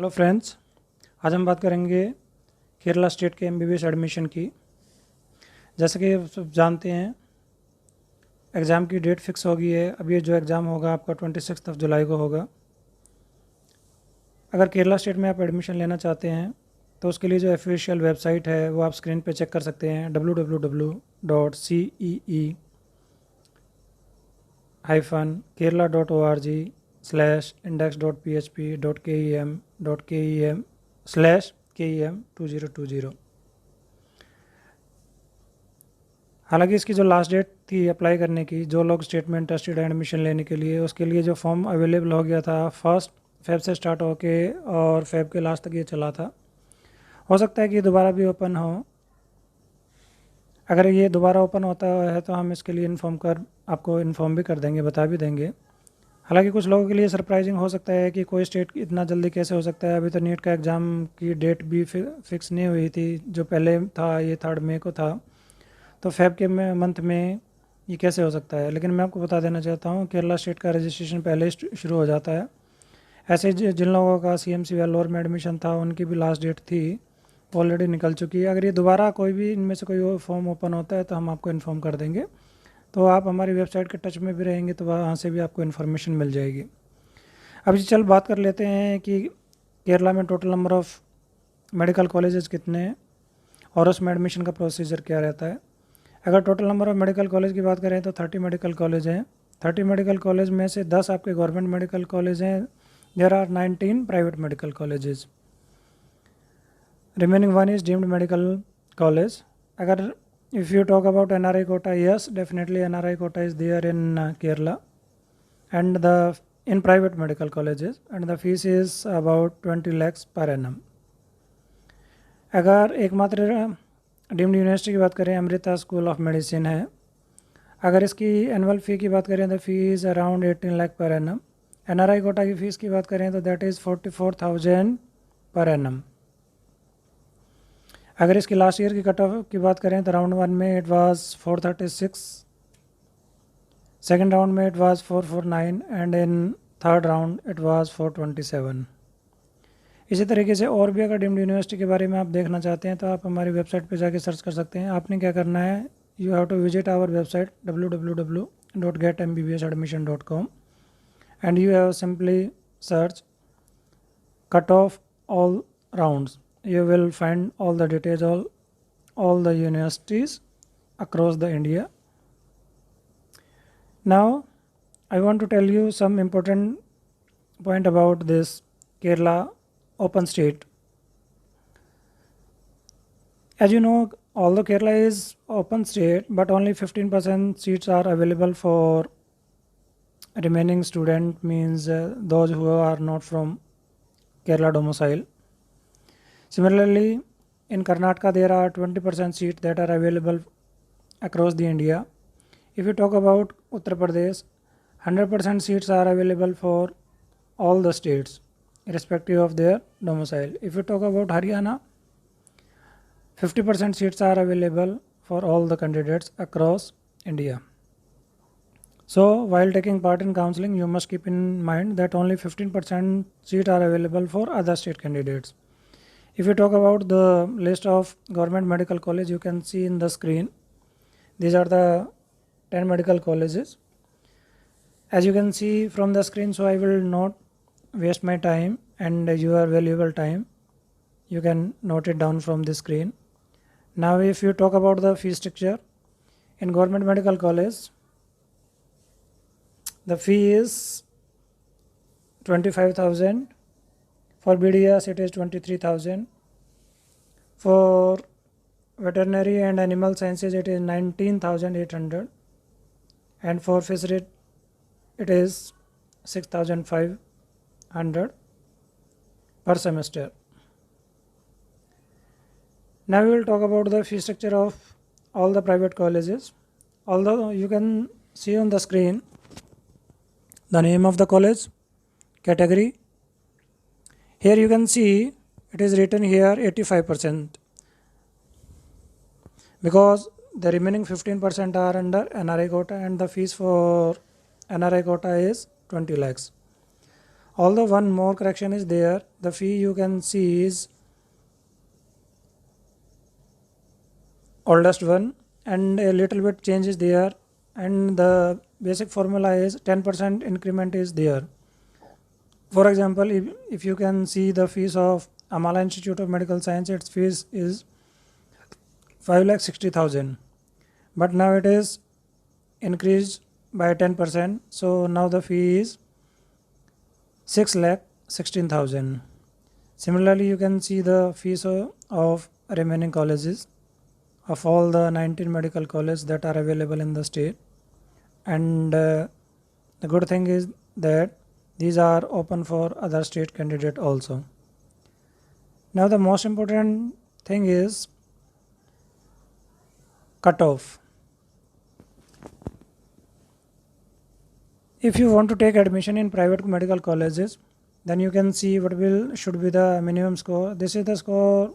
Hello friends, आज हम बात करेंगे केरला स्टेट के एमबीबीएस एडमिशन की। जैसे कि आप सब जानते हैं, एग्ज़ाम की डेट फिक्स हो गई है। अब ये जो एग्ज़ाम होगा आपका 26 जुलाई को होगा। अगर केरला स्टेट में आप एडमिशन लेना चाहते हैं तो उसके लिए जो ऑफिशियल वेबसाइट है वो आप स्क्रीन पे चेक कर सकते हैं, www.ceE-kerala.org/index.php.kem.kem/KEM2020। हालांकि इसकी जो लास्ट डेट थी अप्लाई करने की, जो लोग स्टेट में इंटरेस्टेड है एडमिशन लेने के लिए, उसके लिए जो फॉर्म अवेलेबल हो गया था 1 फेब से स्टार्ट होके और फेब के लास्ट तक ये चला था। हो सकता है कि ये दोबारा भी ओपन हो। अगर ये दोबारा ओपन होता है तो हम इसके लिए आपको इन्फॉर्म भी कर देंगे, बता भी देंगे। हालांकि कुछ लोगों के लिए सरप्राइजिंग हो सकता है कि कोई स्टेट इतना जल्दी कैसे हो सकता है। अभी तो नीट का एग्ज़ाम की डेट भी फिक्स नहीं हुई थी। जो पहले था ये 3 मई को था, तो फेब के मंथ में ये कैसे हो सकता है। लेकिन मैं आपको बता देना चाहता हूँ, केरला स्टेट का रजिस्ट्रेशन पहले ही शुरू हो जाता है। ऐसे जिन लोगों का सीएमसी वेल्लोर में एडमिशन था उनकी भी लास्ट डेट थी, ऑलरेडी निकल चुकी है। अगर ये दोबारा कोई भी इनमें से कोई फॉर्म ओपन होता है तो हम आपको इन्फॉर्म कर देंगे। तो आप हमारी वेबसाइट के टच में भी रहेंगे तो वहाँ से भी आपको इन्फॉर्मेशन मिल जाएगी। अब चल बात कर लेते हैं कि केरला में total number of medical colleges कितने हैं और उसमें एडमिशन का प्रोसीजर क्या रहता है। अगर total number of medical college की बात करें तो 30 मेडिकल कॉलेज हैं। 30 मेडिकल कॉलेज में से 10 आपके गवर्नमेंट मेडिकल कॉलेज हैं। There are 19 private medical colleges. Remaining one is deemed medical college. अगर if you talk about NRI quota, yes, definitely NRI quota is there in Kerala and the in private medical colleges and the fees is about 20 lakhs per annum. अगर एकमात्र deemed university की बात करें, Amrita school of medicine है। अगर इसकी annual फ़ी की बात करें तो fee is around 18 lakh per annum. NRI Kota की फ़ीस की बात करें तो दैट इज़ 44,000 पर एनम। अगर इसकी लास्ट ईयर की कट ऑफ की बात करें तो राउंड 1 में इट वाज 436, सेकेंड राउंड में it was 449 and in third round it was 427। इसी तरीके से और भी अगर डीम्ड यूनिवर्सिटी के बारे में आप देखना चाहते हैं तो आप हमारी वेबसाइट पर जाके सर्च कर सकते हैं। आपने क्या करना है, you have to visit our website www.getmbbsadmission.com and you have simply search cut off all rounds. You will find all the details, all the universities across the India. Now I want to tell you some important point about this Kerala open state. As you know, although Kerala is open state, but only 15% seats are available for remaining student, means those who are not from Kerala domicile. Similarly, in Karnataka there are 20% seats that are available across the India. If you talk about Uttar Pradesh, 100% seats are available for all the states irrespective of their domicile. If you talk about Haryana, 50% seats are available for all the candidates across India. So while taking part in counseling, you must keep in mind that only 15% seats are available for other state candidates. If you talk about the list of government medical colleges, you can see in the screen. These are the 10 medical colleges. As you can see from the screen, so I will not waste my time and your valuable time. You can note it down from the screen. Now if you talk about the fee structure, in government medical college, the fee is 25,000. For BDS it is 23,000. For veterinary and animal sciences it is 19,800. And for fishery it is 6,500 per semester. Now we will talk about the fee structure of all the private colleges. Although you can see on the screen the name of the college, category. Here you can see it is written here 85%, because the remaining 15% are under NRI quota and the fees for NRI quota is 20 lakhs. Although one more correction is there, the fee you can see is oldest one, and a little bit change is there, and the basic formula is 10% increment is there. For example, if you can see the fees of Amala Institute of Medical Science, its fees is 5,60,000, but now it is increased by 10%, so now the fee is 6,16,000. Similarly, you can see the fees of remaining colleges of all the 19 medical colleges that are available in the state, and the good thing is that these are open for other state candidate also. Now the most important thing is cutoff. If you want to take admission in private medical colleges, then you can see what should be the minimum score. This is the score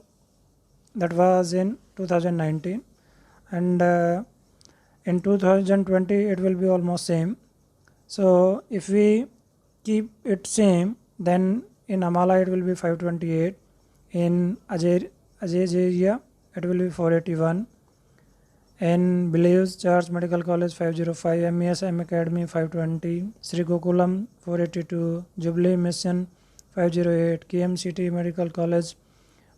that was in 2019, and in 2020 it will be almost same. So if we keep it same, then in Amala it will be 528, in Ajay it will be 481, in Belize Church Medical College 505, MES M Academy 520, Sri Gokulam 482, Jubilee Mission 508, KMCT Medical College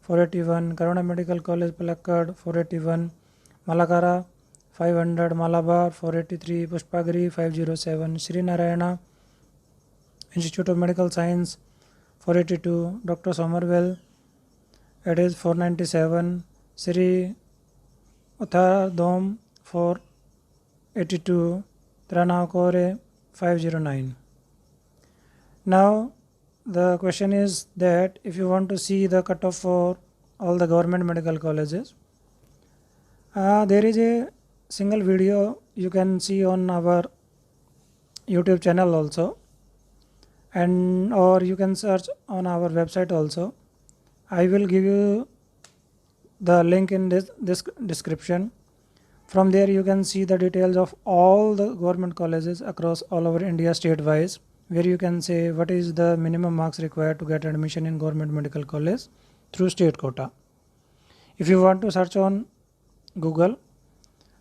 481, Karuna Medical College Palakkad 481, Malakara 500, Malabar 483, Pushpagiri 507, Sri Narayana Institute of Medical Science 482, Dr. Somerville it is 497, Sri Uttardom 482, Tranakore 509. Now the question is that if you want to see the cutoff for all the government medical colleges, there is a single video you can see on our YouTube channel also, and or you can search on our website also. I will give you the link in this description. From there you can see the details of all the government colleges across all over India state wise, where you can say what is the minimum marks required to get admission in government medical college through state quota. If you want to search on Google,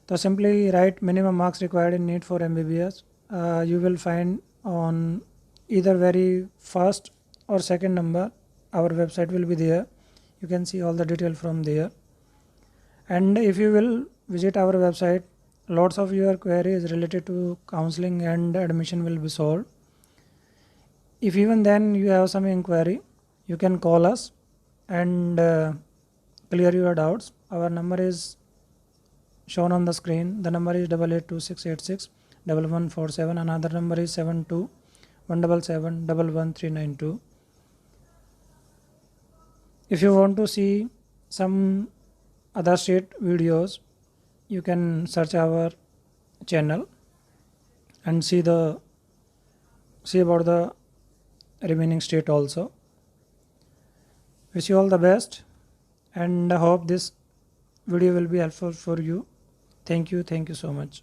so simply write minimum marks required in NEET for MBBS. You will find on either very first or second number our website will be there. You can see all the detail from there, and if you will visit our website, lots of your queries related to counseling and admission will be solved. If even then you have some inquiry, you can call us and clear your doubts. Our number is shown on the screen. The number is 8826861147. Another number is 7217711392. If you want to see some other state videos, you can search our channel and see about the remaining state also. Wish you all the best, and I hope this video will be helpful for you. Thank you so much.